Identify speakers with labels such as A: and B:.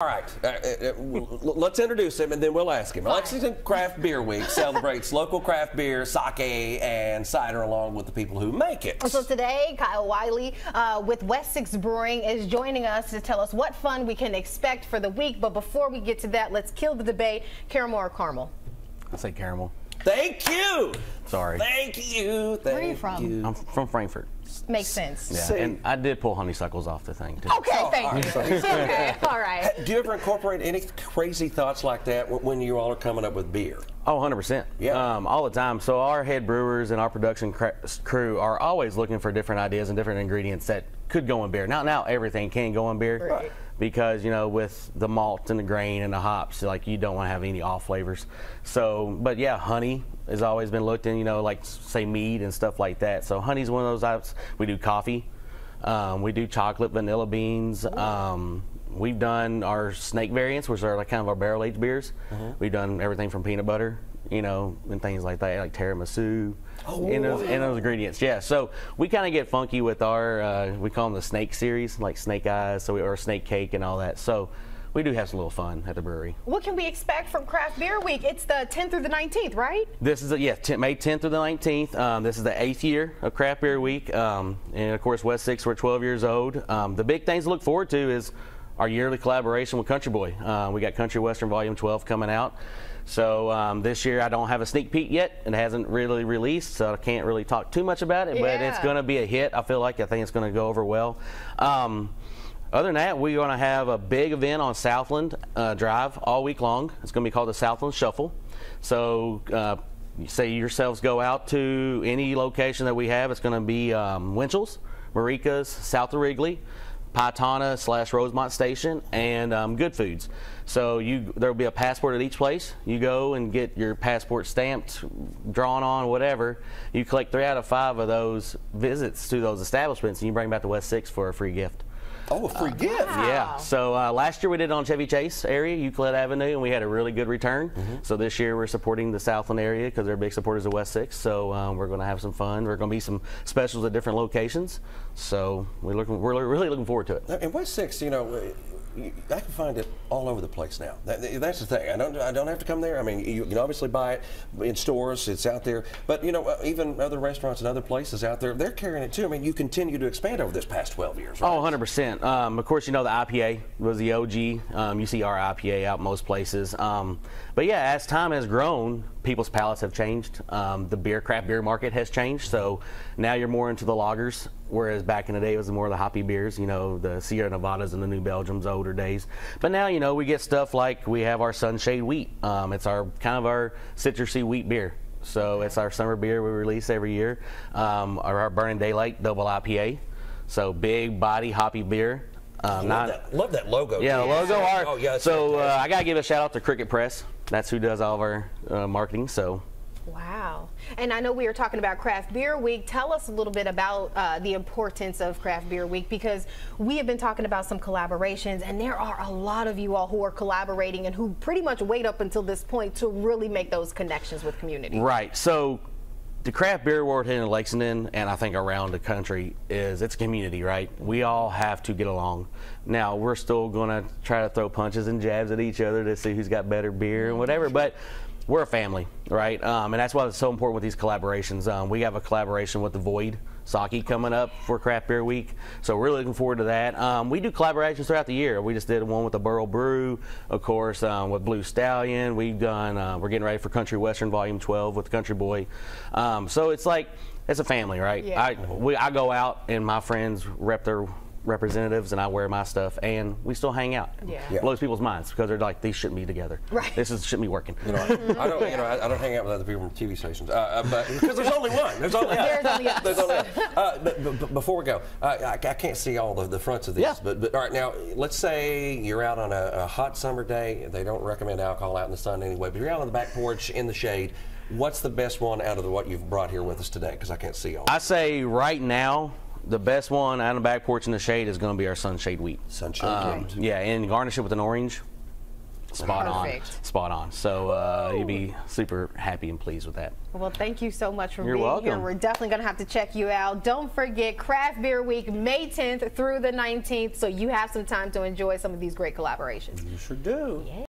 A: All right, let's introduce him and then we'll ask him.
B: Fine.
A: Lexington Craft Beer Week celebrates local craft beer, sake, and cider along with the people who make it.
B: So today, Kyle Wiley with West 6 Brewing is joining us to tell us what fun we can expect for the week. But before we get to that, let's kill the debate. Caramel or caramel?
C: I say caramel.
A: Thank you.
C: Sorry.
A: Thank you.
B: Where are you from?
C: I'm from Frankfurt.
B: Makes sense.
C: Yeah, and I did pull honeysuckles off the thing too.
B: Okay, thank you. Okay, all right.
A: Do you ever incorporate any crazy thoughts like that when you all are coming up with beer?
C: Oh, 100%.
A: Yeah.
C: All the time. So our head brewers and our production crew are always looking for different ideas and different ingredients that could go in beer. Now everything can go in beer.
A: Right.
C: Because, you know, with the malt and the grain and the hops, like, you don't want to have any off flavors. So, but yeah, honey has always been looked in, you know, like, say, mead and stuff like that. So honey's one of those types. We do coffee. We do chocolate, vanilla beans. We've done our snake variants, which are like kind of our barrel-aged beers. We've done everything from peanut butter, you know, and things like that, like tiramisu. In those ingredients, yeah. So we kind of get funky with our, we call them the snake series, like snake eyes, or snake cake and all that. So we do have some little fun at the brewery.
B: What can we expect from Craft Beer Week? It's the 10th through the 19th, right?
C: This is, May 10th through the 19th. This is the 8th year of Craft Beer Week. And of course, West 6, we're 12 years old. The big things to look forward to is our yearly collaboration with Country Boy. We got Country Western Volume 12 coming out. So this year I don't have a sneak peek yet. It hasn't really released, so I can't really talk too much about it, but it's going to be a hit. I think it's going to go over well. Other than that, we're going to have a big event on Southland Drive all week long. It's going to be called the Southland Shuffle. So say yourselves go out to any location that we have. It's going to be Winchell's, Marika's, South of Wrigley, Pytana / Rosemont Station, and Good Foods. So there will be a passport at each place. You go and get your passport stamped, drawn on, whatever. You collect 3 out of 5 of those visits to those establishments, and you bring back to West 6 for a free gift.
A: Oh, a free gift?
B: Wow.
C: Yeah. So last year we did it on Chevy Chase area, Euclid Avenue, and we had a really good return. So this year we're supporting the Southland area because they're big supporters of West 6. So we're going to have some fun. We're going to be some specials at different locations. So we're really looking forward to it.
A: And West 6, you know, I can find it all over the place now. That's the thing. I don't have to come there. I mean, you can obviously buy it in stores. It's out there. But, you know, even other restaurants and other places out there, they're carrying it too. I mean, you continue to expand over this past 12 years, right?
C: Oh, 100%. Of course, you know, the IPA was the OG. You see our IPA out most places. But yeah, as time has grown, people's palates have changed. The craft beer market has changed. So now you're more into the lagers, whereas back in the day it was more of the hoppy beers, you know, the Sierra Nevadas and the New Belgiums, older days. But now, you know, we get stuff like we have our Sunshade Wheat. It's our kind of our citrusy wheat beer. So it's our summer beer we release every year. Our Burning Daylight Double IPA. So big body hoppy beer.
A: Love that logo.
C: Yeah, the logo art.
A: Oh, yeah,
C: so I got to give a shout out to Cricket Press. That's who does all of our marketing. So.
B: Wow. And I know we were talking about Craft Beer Week. Tell us a little bit about the importance of Craft Beer Week, because we have been talking about some collaborations, and there are a lot of you all who are collaborating and who pretty much wait up until this point to really make those connections with community.
C: Right. So the craft beer world here in Lexington, and I think around the country, it's community, right? We all have to get along. Now, we're still going to try to throw punches and jabs at each other to see who's got better beer and whatever, but we're a family, right? And that's why it's so important with these collaborations. We have a collaboration with the Void Sake coming up for Craft Beer Week, so we're really looking forward to that. We do collaborations throughout the year. We just did one with the Burl Brew, of course, with Blue Stallion. We've done, we're getting ready for Country Western Volume 12 with Country Boy. So it's like, it's a family, right?
B: Yeah.
C: I go out and my friends rep their representatives, and I wear my stuff, and we still hang out.
B: Yeah.
C: Blows people's minds because they're like, these shouldn't be together.
B: Right.
C: Shouldn't be working.
A: You know, I don't hang out with other people from TV stations, but because there's only one. There's only us. There's only us. But before we go, I can't see all the fronts of these.
C: Yeah.
A: But all right, now let's say you're out on a hot summer day. They don't recommend alcohol out in the sun anyway, but you're out on the back porch in the shade. What's the best one out of what you've brought here with us today? Because I can't see all.
C: I say right now, the best one out on the back porch in the shade is going to be our Sunshade Wheat.
A: Sunshade Wheat.
C: Yeah, and garnish it with an orange. spot
B: Perfect.
C: on, spot on. So you'd be super happy and pleased with that.
B: Well, thank you so much for
C: You're
B: being
C: welcome.
B: here. We're definitely going to have to check you out. Don't forget Craft Beer Week, May 10th through the 19th, so you have some time to enjoy some of these great collaborations.
D: You sure do.
B: Yeah.